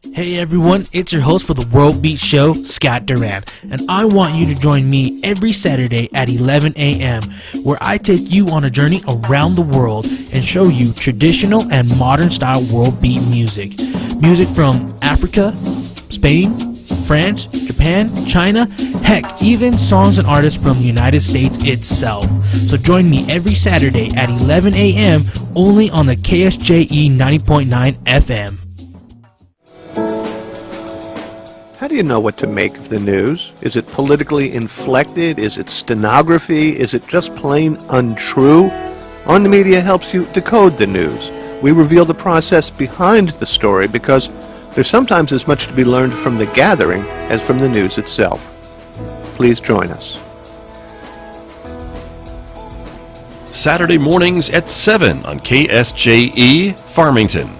Hey everyone, it's your host for the World Beat Show, Scott Duran, and I want you to join me every Saturday at 11 a.m., where I take you on a journey around the world and show you traditional and modern style world beat music. Music from Africa, Spain, France, Japan, China, heck, even songs and artists from the United States itself. So join me every Saturday at 11 a.m. only on the KSJE 90.9 FM. How do you know what to make of the news? Is it politically inflected? Is it stenography? Is it just plain untrue? On the Media helps you decode the news. We reveal the process behind the story because there's sometimes as much to be learned from the gathering as from the news itself. Please join us. Saturday mornings at 7 on KSJE Farmington.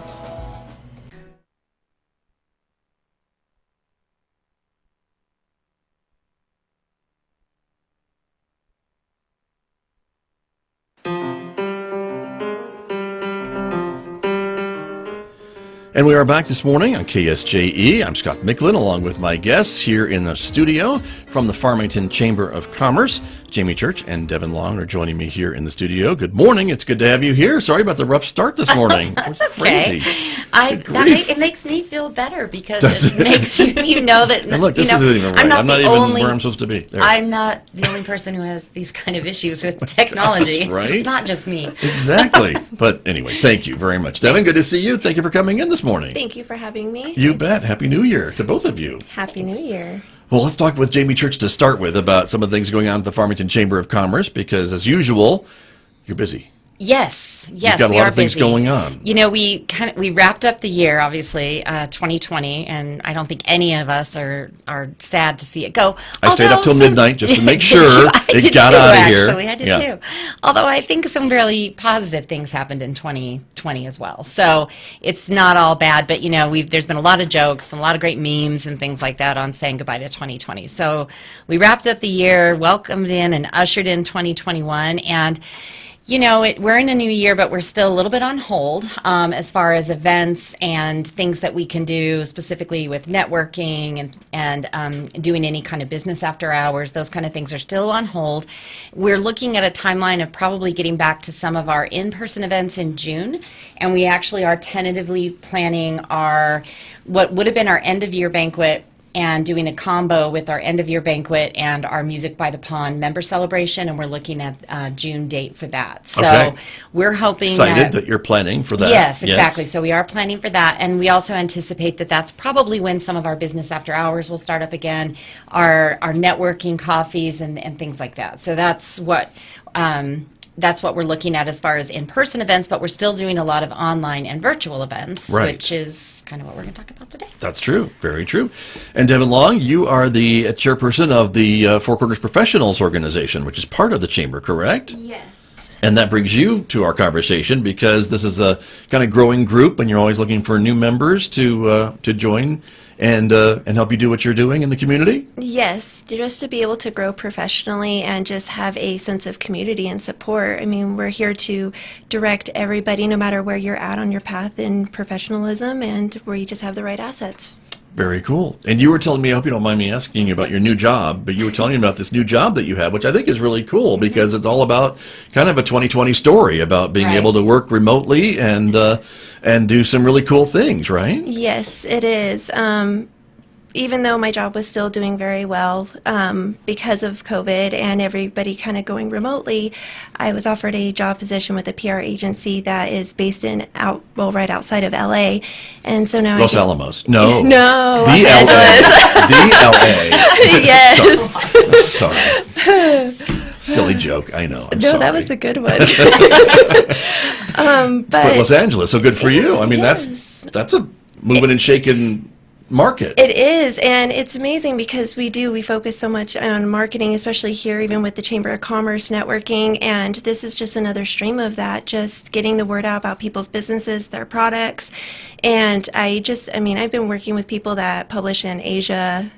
And we are back this morning on KSJE. I'm Scott Michlin, along with my guests here in the studio from the Farmington Chamber of Commerce. Jamie Church and Devin Long are joining me here in the studio. Good morning. It's good to have you here. Sorry about the rough start this morning. That's okay. Crazy. It makes me feel better because it makes you know that. And look, this isn't even right. I'm not even where I'm supposed to be. There. I'm not the only person who has these kind of issues with technology. That's right. It's not just me. Exactly. But anyway, thank you very much. Devin, good to see you. Thank you for coming in this morning. Thank you for having me. You bet. Happy New Year to both of you. Happy New Year. Well, let's talk with Jamie Church to start with about some of the things going on at the Farmington Chamber of Commerce, because as usual, you're busy. Yes, You've got a lot of things going on. You know, we wrapped up the year, obviously, 2020, and I don't think any of us are sad to see it go. I stayed up till midnight just to make sure it got out of here. Actually, I did too. Although I think some really positive things happened in 2020 as well. So it's not all bad, but you know, there's been a lot of jokes and a lot of great memes and things like that on saying goodbye to 2020. So we wrapped up the year, welcomed in and ushered in 2021, and you know, we're in a new year, but we're still a little bit on hold as far as events and things that we can do specifically with networking and doing any kind of business after hours. Those kind of things are still on hold. We're looking at a timeline of probably getting back to some of our in-person events in June, and we actually are tentatively planning what would have been our end-of-year banquet and doing a combo with our end-of-year banquet and our Music by the Pond member celebration, and we're looking at June date for that. So we're hoping excited that you're planning for that. Yes, exactly. So we are planning for that, and we also anticipate that that's probably when some of our business after hours will start up again, our networking coffees and things like that. So that's what we're looking at as far as in-person events, but we're still doing a lot of online and virtual events, which is kind of what we're going to talk about today. That's true. Very true. And Devin Long, you are the chairperson of the Four Corners Professionals Organization, which is part of the Chamber, correct? Yes. And that brings you to our conversation because this is a kind of growing group and you're always looking for new members to join and help you do what you're doing in the community? Yes, just to be able to grow professionally and just have a sense of community and support. I mean, we're here to direct everybody, no matter where you're at on your path in professionalism, and where you just have the right assets. Very cool. And you were telling me, I hope you don't mind me asking you about your new job, but you were telling me about this new job that you have, which I think is really cool because it's all about kind of a 2020 story about being able to work remotely and do some really cool things, right? Yes, it is. Even though my job was still doing very well because of COVID and everybody kind of going remotely, I was offered a job position with a PR agency that is based right outside of LA, and so now Los Alamos. No. No. The LA. Yes. Sorry. Silly joke. I know. I'm sorry. That was a good one. But Los Angeles, so good for you. I mean, that's a moving and shaking market. It is, and it's amazing because we focus so much on marketing, especially here, even with the Chamber of Commerce networking, and this is just another stream of that, just getting the word out about people's businesses, their products, and I've been working with people that publish in Asia,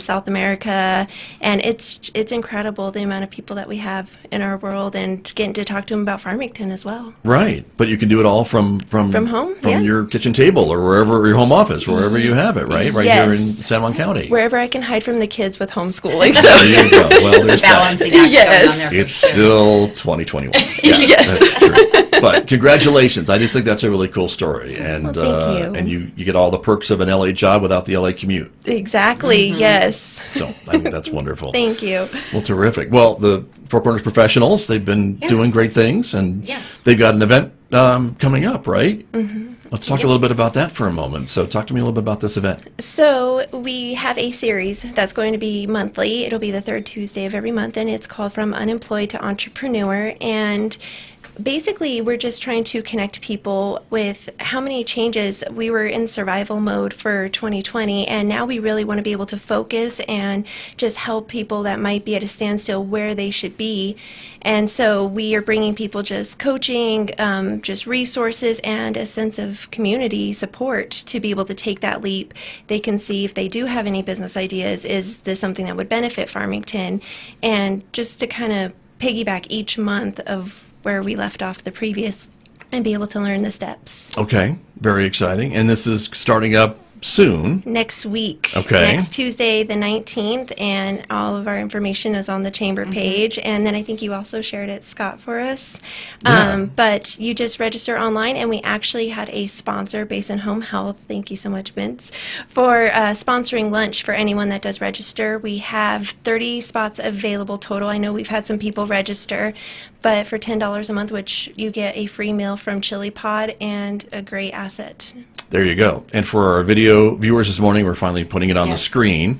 South America, and it's incredible the amount of people that we have in our world, and getting to talk to them about Farmington as well. Right, but you can do it all from home, from yeah. your kitchen table or wherever your home office, wherever you have it, right Yes. here in San Juan County. Wherever I can hide from the kids with homeschooling. So. There you go. Well, there's It's a balancing that. act Yes. going on there. for It's sure. still 2021. Yeah, Yes. that's true. But congratulations! I just think that's a really cool story, and Well, thank you. and you get all the perks of an LA job without the LA commute. Exactly. Yes. So I think that's wonderful. Thank you. Well, terrific. Well, the Four Corners Professionals, they've been doing great things, and Yes. they've got an event coming up, right? Mm-hmm. Let's talk a little bit about that for a moment. So talk to me a little bit about this event. So we have a series that's going to be monthly. It'll be the third Tuesday of every month, and it's called From Unemployed to Entrepreneur. And basically, we're just trying to connect people with how many changes. We were in survival mode for 2020, and now we really want to be able to focus and just help people that might be at a standstill where they should be. And so we are bringing people just coaching, just resources, and a sense of community support to be able to take that leap. They can see if they do have any business ideas, is this something that would benefit Farmington? And just to kind of piggyback each month of where we left off the previous and be able to learn the steps. Okay, very exciting. And this is starting up soon. Next week, Okay. next Tuesday the 19th, and all of our information is on the chamber page. And then I think you also shared it, Scott, for us. Yeah. But you just register online, and we actually had a sponsor, Basin Home Health, thank you so much, Vince, for sponsoring lunch for anyone that does register. We have 30 spots available total. I know we've had some people register, but for $10 a month, which you get a free meal from Chili Pod and a great asset. There you go. And for our video viewers this morning, we're finally putting it on the Yes. screen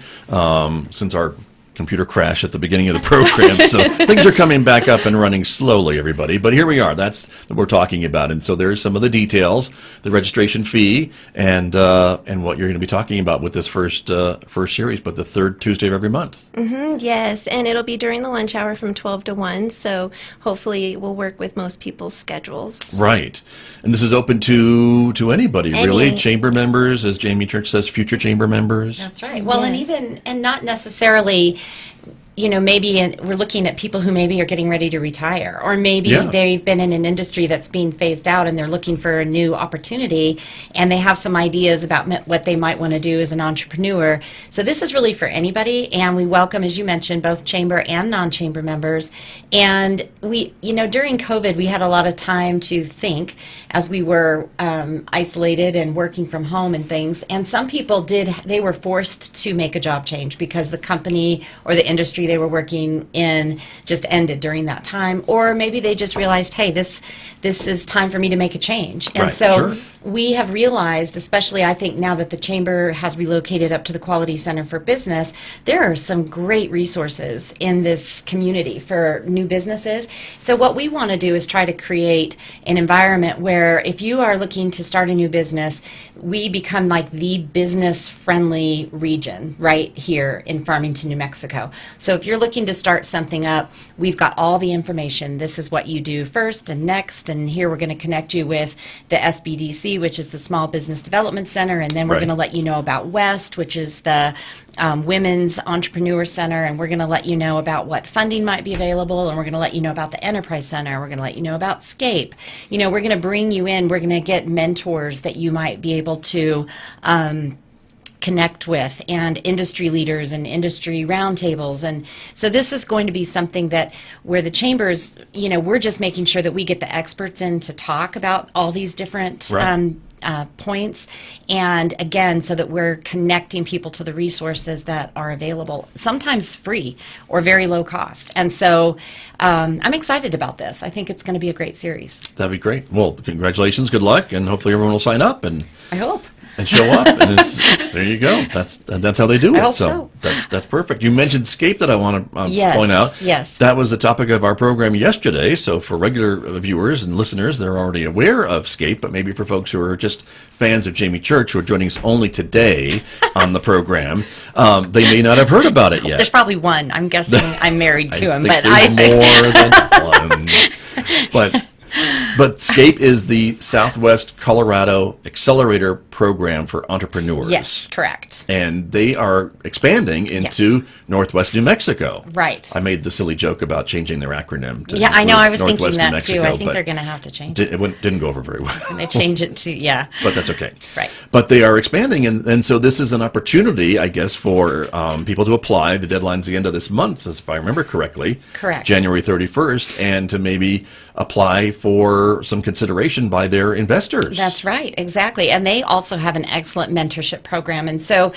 since our computer crashed at the beginning of the program. So things are coming back up and running slowly, everybody. But here we are. That's what we're talking about. And so there's some of the details, the registration fee, and what you're going to be talking about with this first series, but the third Tuesday of every month. Yes, and it'll be during the lunch hour from 12 to 1, so hopefully it will work with most people's schedules. Right. And this is open to anybody, really. Any. Chamber members, as Jamie Church says, future chamber members. That's right. Well, and Yes. even, and not necessarily, maybe we're looking at people who maybe are getting ready to retire, or maybe Yeah. they've been in an industry that's being phased out and they're looking for a new opportunity, and they have some ideas about what they might want to do as an entrepreneur. So this is really for anybody, and we welcome, as you mentioned, both chamber and non-chamber members. And we, during COVID, we had a lot of time to think as we were isolated and working from home and things. And some people they were forced to make a job change because the company or the industry they were working in just ended during that time, or maybe they just realized, hey, this is time for me to make a change. And Right, so sure. we have realized, especially I think now that the chamber has relocated up to the Quality Center for Business, there are some great resources in this community for new businesses. So what we want to do is try to create an environment where if you are looking to start a new business, we become like the business-friendly region right here in Farmington, New Mexico. So if you're looking to start something up, we've got all the information. This is what you do first and next, and here we're going to connect you with the SBDC, which is the Small Business Development Center, and then we're Right. going to let you know about WEST, which is the Women's Entrepreneur Center, and we're going to let you know about what funding might be available, and we're going to let you know about the Enterprise Center. We're going to let you know about SCAPE. We're going to bring you in. We're going to get mentors that you might be able to connect with, and industry leaders and industry roundtables. And so this is going to be something that where the chambers, we're just making sure that we get the experts in to talk about all these different Right. points, and again, so that we're connecting people to the resources that are available, sometimes free or very low cost. And so I'm excited about this. I think it's going to be a great series. That'd be great. Well, congratulations, good luck, and hopefully everyone will sign up and I hope. show up. And there you go. That's how they do it. I hope so. That's perfect. You mentioned SCAPE that I want to Yes, point out. yes. That was the topic of our program yesterday. So for regular viewers and listeners, they're already aware of SCAPE, but maybe for folks who are just fans of Jamie Church who are joining us only today on the program, they may not have heard about it yet. There's probably one. I'm guessing I'm married to him, think but there's more than one. But SCAPE is the Southwest Colorado Accelerator program for entrepreneurs. Yes, correct. And they are expanding into Northwest New Mexico. Right. I made the silly joke about changing their acronym to Yeah, I know. I was thinking Northwest New that Mexico, too. I think but they're going to have to change it didn't go over very well. And they change it to, yeah. But that's okay. Right. But they are expanding, and so this is an opportunity, I guess, for people to apply. The deadline's the end of this month, if I remember correctly. Correct. January 31st, and to maybe apply for some consideration by their investors. That's right, exactly. And they also have an excellent mentorship program. And so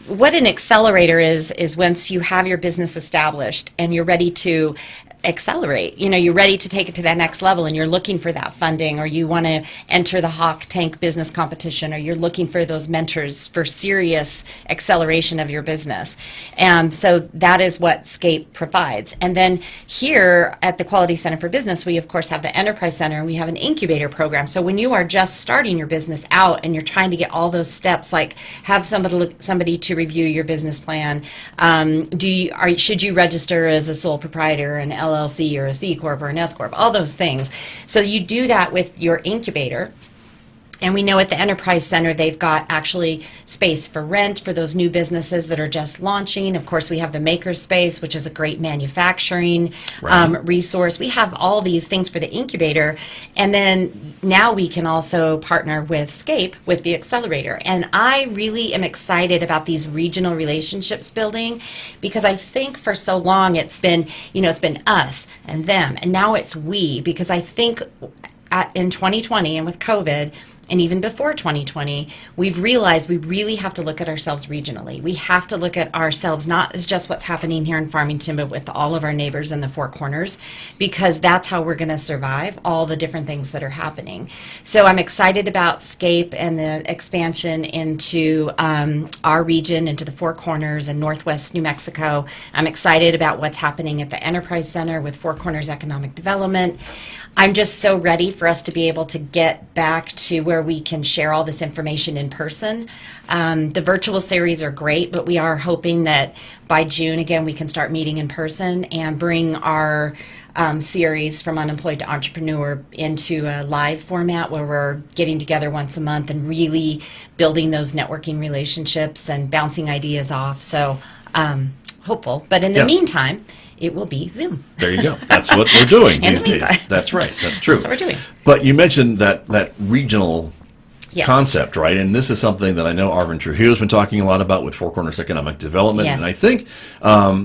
what an accelerator is once you have your business established and you're ready to accelerate, you're ready to take it to that next level, and you're looking for that funding, or you want to enter the Hawk Tank business competition, or you're looking for those mentors for serious acceleration of your business. And so that is what SCAPE provides. And then here at the Quality Center for Business, we of course have the Enterprise Center, and we have an incubator program. So when you are just starting your business out and you're trying to get all those steps, like have somebody to review your business plan, should you register as a sole proprietor, an LLC, or a C Corp, or an S Corp, all those things. So you do that with your incubator. And we know at the Enterprise Center, they've got actually space for rent for those new businesses that are just launching. Of course, we have the maker space, which is a great manufacturing resource. We have all these things for the incubator. And then now we can also partner with SCAPE, with the accelerator. And I really am excited about these regional relationships building, because I think for so long it's been us and them. And now it's we, because I think in 2020 and with COVID, and even before 2020, we've realized we really have to look at ourselves regionally. We have to look at ourselves not as just what's happening here in Farmington, but with all of our neighbors in the Four Corners, because that's how we're going to survive all the different things that are happening. So I'm excited about SCAPE and the expansion into our region, into the Four Corners and Northwest New Mexico. I'm excited about what's happening at the Enterprise Center with Four Corners Economic Development. I'm just so ready for us to be able to get back to where we can share all this information in person. The virtual series are great, but we are hoping that by June, again, we can start meeting in person and bring our series from unemployed to entrepreneur into a live format where we're getting together once a month and really building those networking relationships and bouncing ideas off. So hopeful. But in the meantime, it will be Zoom. There you go. That's what we're doing In these the days. meantime. That's right. That's true. That's what we're doing. But you mentioned that regional Yes. concept, right? And this is something that I know Arvin Trujillo has been talking a lot about with Four Corners Economic Development. Yes. And I think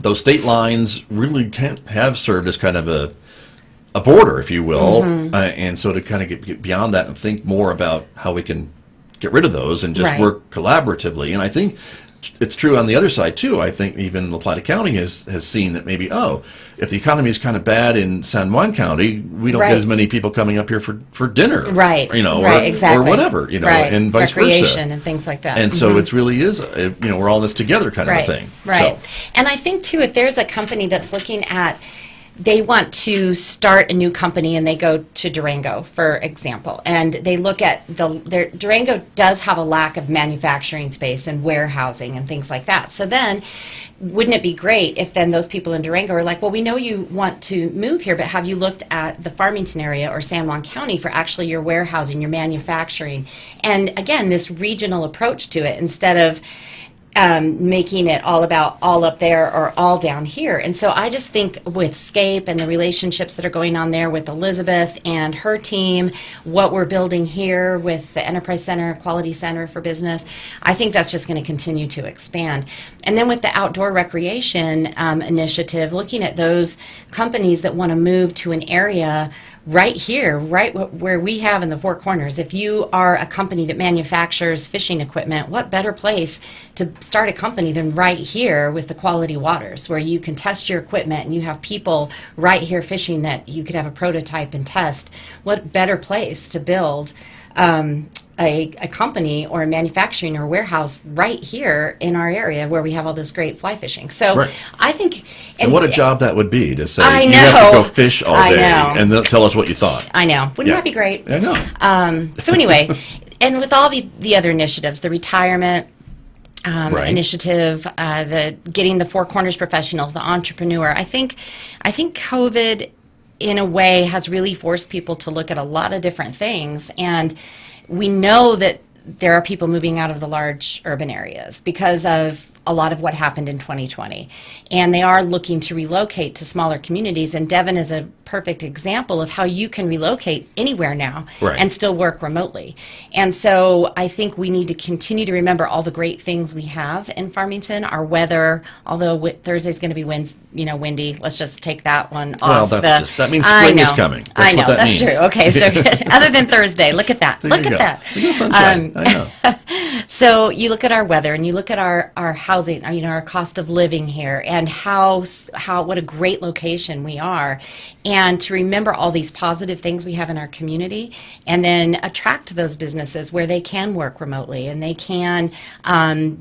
those state lines really have served as kind of a border, if you will. And so to kind of get beyond that and think more about how we can get rid of those and just work collaboratively. And I think it's true on the other side too. I think even La Plata County has seen that maybe, if the economy is kind of bad in San Juan County, we don't get as many people coming up here for dinner, exactly. or whatever, and vice Recreation versa, and things like that. and so it really is, we're all in this together kind of a thing. Right. So, And I think too, if there's a company that's looking at, they want to start a new company and they go to Durango, for example, and they look at Durango does have a lack of manufacturing space and warehousing and things like that. So then, wouldn't it be great if then those people in Durango are like, well, we know you want to move here, but have you looked at the Farmington area or San Juan County for actually your warehousing, your manufacturing? And again, this regional approach to it instead of making it all about all up there or all down here. And so I just think with SCAPE and the relationships that are going on there with Elizabeth and her team, what we're building here with the Enterprise Center, Quality Center for Business, I think that's just going to continue to expand. And then with the outdoor recreation initiative, looking at those companies that want to move to an area right here, right where we have in the Four Corners. If you are a company that manufactures fishing equipment, what better place to start a company than right here with the Quality Waters, where you can test your equipment and you have people right here fishing that you could have a prototype and test. What better place to build a company or a manufacturing or warehouse right here in our area where we have all this great fly fishing. So I think... And what a job that would be to say, I you know. have to go fish all day know. and then tell us what you thought. I know. Wouldn't that be great? I know. So anyway, and with all the other initiatives, the retirement initiative, the getting the Four Corners professionals, the entrepreneur, I think COVID in a way has really forced people to look at a lot of different things, and we know that there are people moving out of the large urban areas because of a lot of what happened in 2020. And they are looking to relocate to smaller communities. And Devon is a perfect example of how you can relocate anywhere now Right. and still work remotely. And so I think we need to continue to remember all the great things we have in Farmington. Our weather, although Thursday's going to be windy, let's just take that one Well, off. that means I spring is know. coming. That's I know, what that that's means. true. Okay, so other than Thursday, look at that. There Look you at go. that. Look at the sunshine. I know. So you look at our weather and you look at our housing, our cost of living here, and how what a great location we are, and to remember all these positive things we have in our community, and then attract those businesses where they can work remotely and they can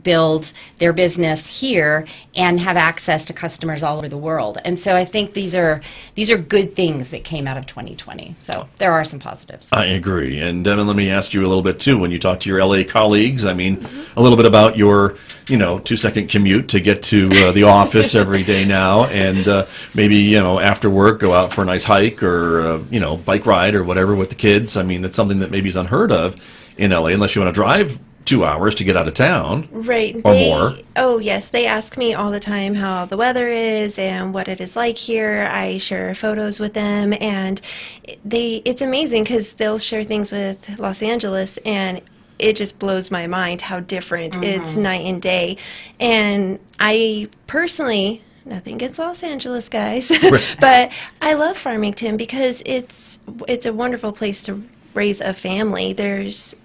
build their business here and have access to customers all over the world. And so I think these are good things that came out of 2020. So there are some positives. I agree. And Devin, let me ask you a little bit too. When you talk to your LA colleagues, I mean, a little bit about your 2-second commute to get to the office every day now, and maybe after work go out for a nice hike or bike ride or whatever with the kids. I mean, that's something that maybe is unheard of in LA unless you want to drive 2 hours to get out of town. Right. Or more. Oh, yes. They ask me all the time how the weather is and what it is like here. I share photos with them, and it's amazing because they'll share things with Los Angeles, and it just blows my mind how different it's night and day. And I personally, nothing against Los Angeles, guys, but I love Farmington because it's a wonderful place to raise a family. There's,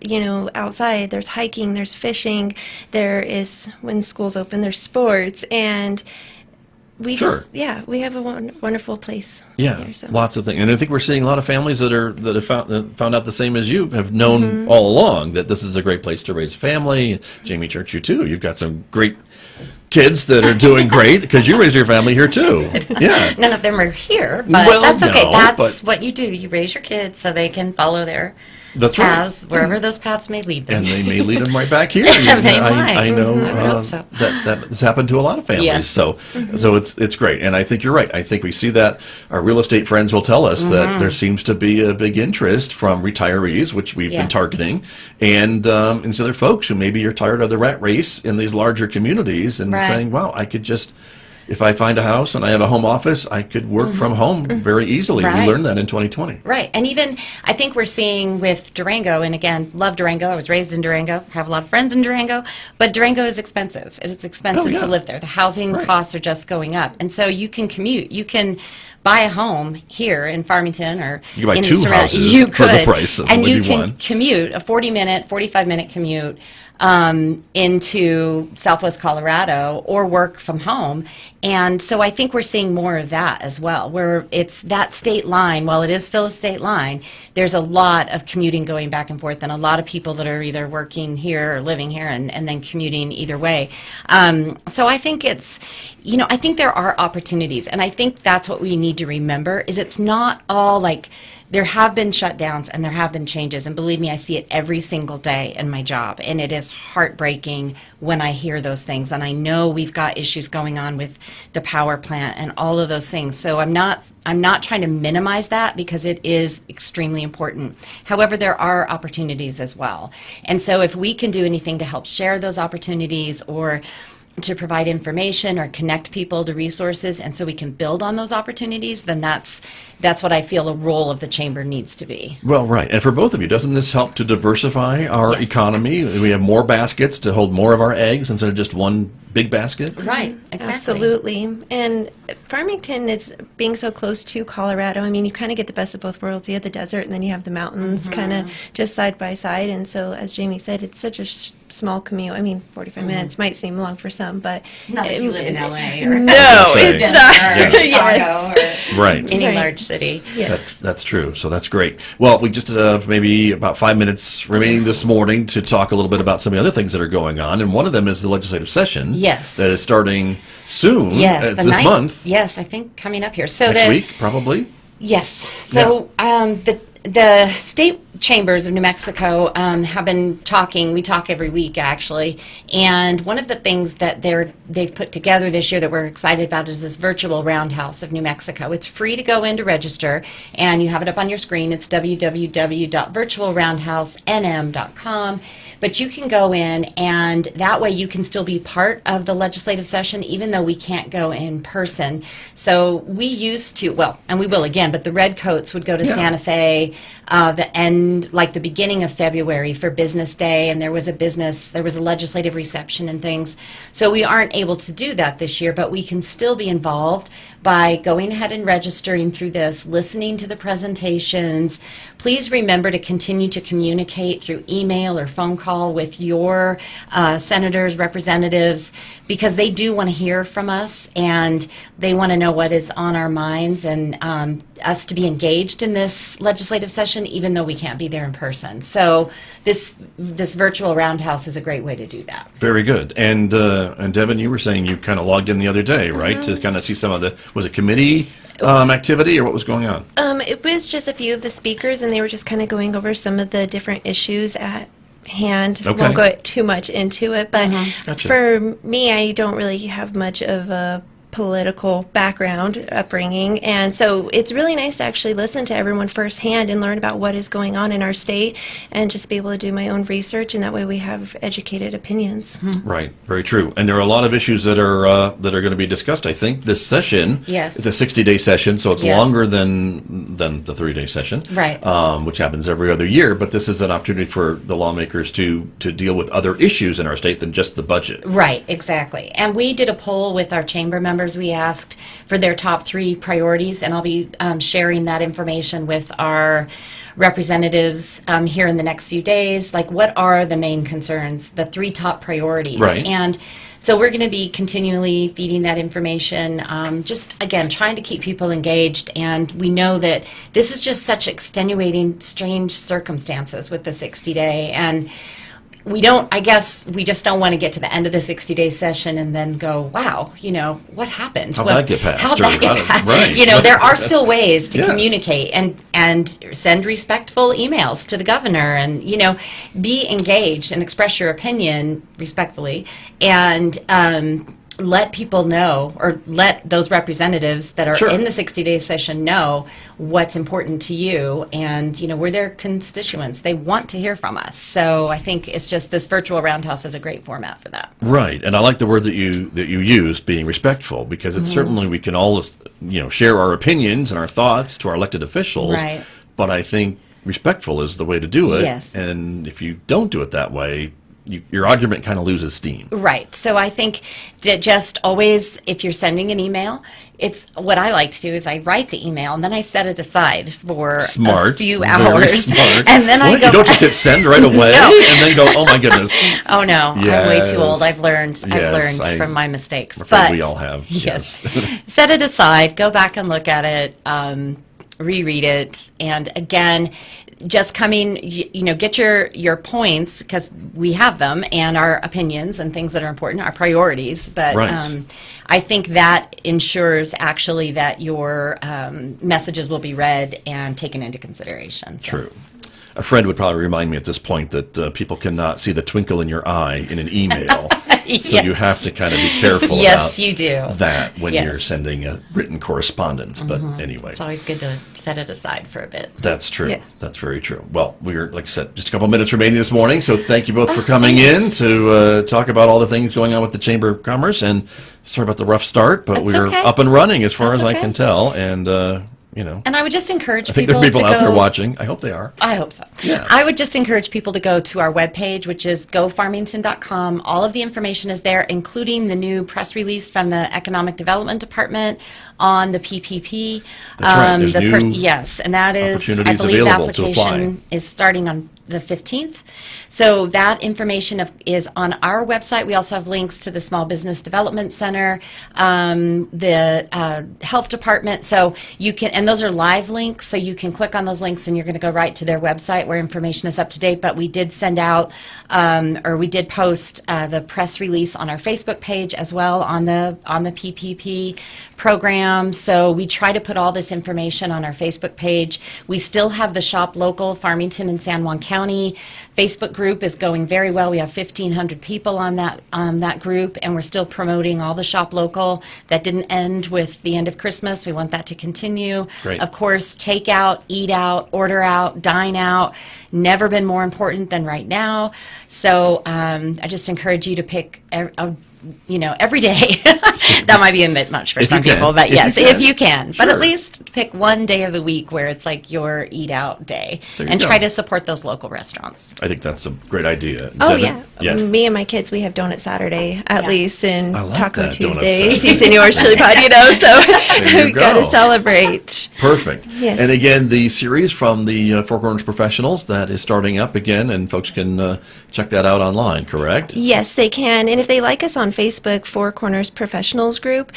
outside, there's hiking, there's fishing, there is, when school's open, there's sports, and we we have a wonderful place. Yeah, here, so. lots of things, and I think we're seeing a lot of families that have found out the same as you have known all along, that this is a great place to raise a family. Jamie Church, you too. You've got some great kids that are doing great because you raised your family here too. Yeah, None of them are here, but Well, that's okay. no, That's but- what you do. You raise your kids so they can follow their That's right. paths, wherever those paths may lead them. And they may lead them right back here. They might. I know I would hope so. that has happened to a lot of families. Yes. So it's great. And I think you're right. I think we see that our real estate friends will tell us that there seems to be a big interest from retirees, which we've been Yes. targeting, and so there are folks who maybe are tired of the rat race in these larger communities and Right. saying, wow, I could just, if I find a house and I have a home office, I could work from home very easily. We Right. learned that in 2020. Right. And even I think we're seeing with Durango, and again, love Durango. I was raised in Durango, have a lot of friends in Durango, but Durango is expensive. It's expensive yeah. to live there. The housing Right. costs are just going up. And so you can commute. You can buy a home here in Farmington or You can buy in two the houses you for the could, price of and you maybe can one. commute a 45-minute commute into Southwest Colorado or work from home. And so I think we're seeing more of that as well, where it's that state line, while it is still a state line, there's a lot of commuting going back and forth and a lot of people that are either working here or living here and then commuting either way. So I think it's, I think there are opportunities, and I think that's what we need to remember is it's not all like, there have been shutdowns and there have been changes, and believe me, I see it every single day in my job, and it is heartbreaking when I hear those things. And I know we've got issues going on with the power plant and all of those things. So I'm not trying to minimize that because it is extremely important. However, there are opportunities as well. And so if we can do anything to help share those opportunities or to provide information or connect people to resources, and so we can build on those opportunities, then that's what I feel the role of the chamber needs to be. Well, right. And for both of you, doesn't this help to diversify our Yes. economy? We have more baskets to hold more of our eggs instead of just one big basket? Right, exactly. Absolutely. And Farmington, it's being so close to Colorado. I mean, you kind of get the best of both worlds. You have the desert and then you have the mountains kind of just side by side. And so, as Jamie said, it's such a small commute. I mean, 45 minutes might seem long for some, but... Not if you live in LA or No, Say. it's Yeah. not. Chicago or Right. any Right. large city. Yes. That's true. So that's great. Well, we just have maybe about 5 minutes remaining this morning to talk a little bit about some of the other things that are going on. And one of them is the legislative session. Yes. That is starting soon. Yes, It's the this ninth- month. Yes, I think coming up here. So Next the week, probably. Yes. So the chambers of New Mexico have been talking. We talk every week, actually. And one of the things that they've put together this year that we're excited about is this virtual roundhouse of New Mexico. It's free to go in to register, and you have it up on your screen. It's www.virtualroundhousenm.com. But you can go in, and that way you can still be part of the legislative session, even though we can't go in person. So we used to, well, and we will again, but the Redcoats would go to Santa Fe the beginning of February for Business Day, and there was a legislative reception and things. So we aren't able to do that this year, but we can still be involved by going ahead and registering through this, listening to the presentations. Please remember to continue to communicate through email or phone call with your senators, representatives, because they do want to hear from us, and they want to know what is on our minds, and us to be engaged in this legislative session, even though we can't be there in person. So this virtual roundhouse is a great way to do that. Very good. And Devin, you were saying you kind of logged in the other day, right, to kind of see some of the, was it committee activity, or what was going on? It was just a few of the speakers, and they were just kind of going over some of the different issues at hand. Okay. Won't go too much into it, but Gotcha. for me, I don't really have much of a political background, upbringing, and so it's really nice to actually listen to everyone firsthand and learn about what is going on in our state, and just be able to do my own research, and that way we have educated opinions. Right, very true. And there are a lot of issues that are going to be discussed. I think this session, Yes. it's a 60-day session, so it's Yes. longer than the 3-day session, Right. Which happens every other year. But this is an opportunity for the lawmakers to deal with other issues in our state than just the budget. Right, exactly. And we did a poll with our chamber members. We asked for their top 3 priorities, and I'll be sharing that information with our representatives here in the next few days. Like, what are the main concerns, the 3 top priorities? Right. And so we're going to be continually feeding that information, just, again, trying to keep people engaged. And we know that this is just such extenuating, strange circumstances with the 60-day. And we just don't want to get to the end of the 60-day session and then go, wow, what happened? How'd that get passed? How'd Or that get how did- passed? right. There are still ways to Yes. communicate and send respectful emails to the governor, and, be engaged and express your opinion respectfully, and let people know, or let those representatives that are Sure. in the 60-day session know what's important to you, and we're their constituents. They want to hear from us. So I think it's just this virtual roundhouse is a great format for that. Right, and I like the word that you used, being respectful, because it's certainly we can all share our opinions and our thoughts to our elected officials. Right. But I think respectful is the way to do it. Yes. And if you don't do it that way, your argument kind of loses steam. Right. So I think that just always, if you're sending an email, it's what I like to do is I write the email, and then I set it aside for Smart. a few Very hours. smart. And then I What? go. You don't just hit send right away No. and then go, oh my goodness. Oh no, I'm way too old. Yes. I've learned Yes, from my mistakes. I'm afraid But we all have. yes, set it aside. Go back and look at it. Reread it, and again, just get your points, because we have them, and our opinions and things that are important, our priorities. But Right. I think that ensures actually that your messages will be read and taken into consideration. So. True. A friend would probably remind me at this point that people cannot see the twinkle in your eye in an email. So you have to kind of be careful Yes, about you do. that when Yes. you're sending a written correspondence. But anyway, It's always good to set it aside for a bit. that's true. Yeah. That's very true. Well, we're, like I said, just a couple minutes remaining this morning. So thank you both for coming in to talk about all the things going on with the Chamber of Commerce. And sorry about the rough start, but That's we're okay. up and running as far That's as I okay. can tell. And, And I would just encourage I think there people are people to out go, there watching. I hope they are. I hope so. Yeah. I would just encourage people to go to our webpage, which is gofarmington.com. All of the information is there, including the new press release from the Economic Development Department on the PPP. That's right. There's new yes, and that is, I opportunities believe the available to apply. application is starting on the 15th. So that information is on our website. We also have links to the Small Business Development Center, the health department. So you can, and And those are live links, so you can click on those links and you're going to go right to their website where information is up to date. But we did send out, or we did post the press release on our Facebook page as well on the PPP program. So we try to put all this information on our Facebook page. We still have the Shop Local Farmington and San Juan County Facebook group is going very well. We have 1,500 people on that group, and we're still promoting all the Shop Local. That didn't end with the end of Christmas. We want that to continue. Great. Of course, take out, eat out, order out, dine out. Never been more important than right now. So I just encourage you to pick every day. That might be a bit much for If some you can. people, but yes, if you can. But Sure. at least pick one day of the week where it's like your eat out day, There you and go. try to support those local restaurants. I think that's a great idea. Oh, Devin? yeah. Me and my kids, we have Donut Saturday at Yeah. least, and I like Taco that, Donut Tuesday, Saturday. Si Senor's Chili Pod, so you we got to go. celebrate. Perfect. Yes. And again, the series from the Four Corners Professionals, that is starting up again, and folks can check that out online, correct? Yes, they can. And if they like us on Facebook, Four Corners Professionals Group,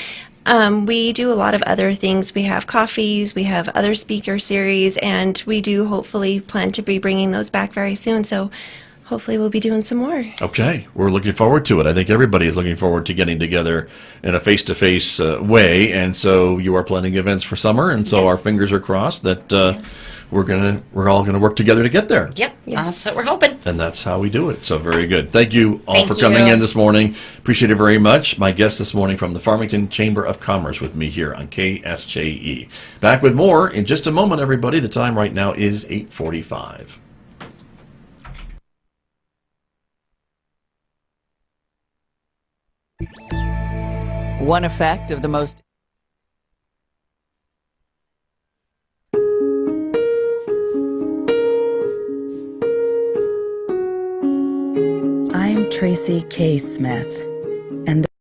we do a lot of other things. We have coffees, we have other speaker series, and we do hopefully plan to be bringing those back very soon. So hopefully we'll be doing some more. Okay, we're looking forward to it. I think everybody is looking forward to getting together in a face-to-face way, and so you are planning events for summer, and so Yes. our fingers are crossed that we're all gonna work together to get there. Yep, Yes. that's what we're hoping. And that's how we do it. So very good. Thank you all Thank for coming you. in this morning. Appreciate it very much. My guest this morning from the Farmington Chamber of Commerce with me here on KSJE. Back with more in just a moment, everybody. The time right now is 8:45. One effect of the most I'm Tracy K. Smith.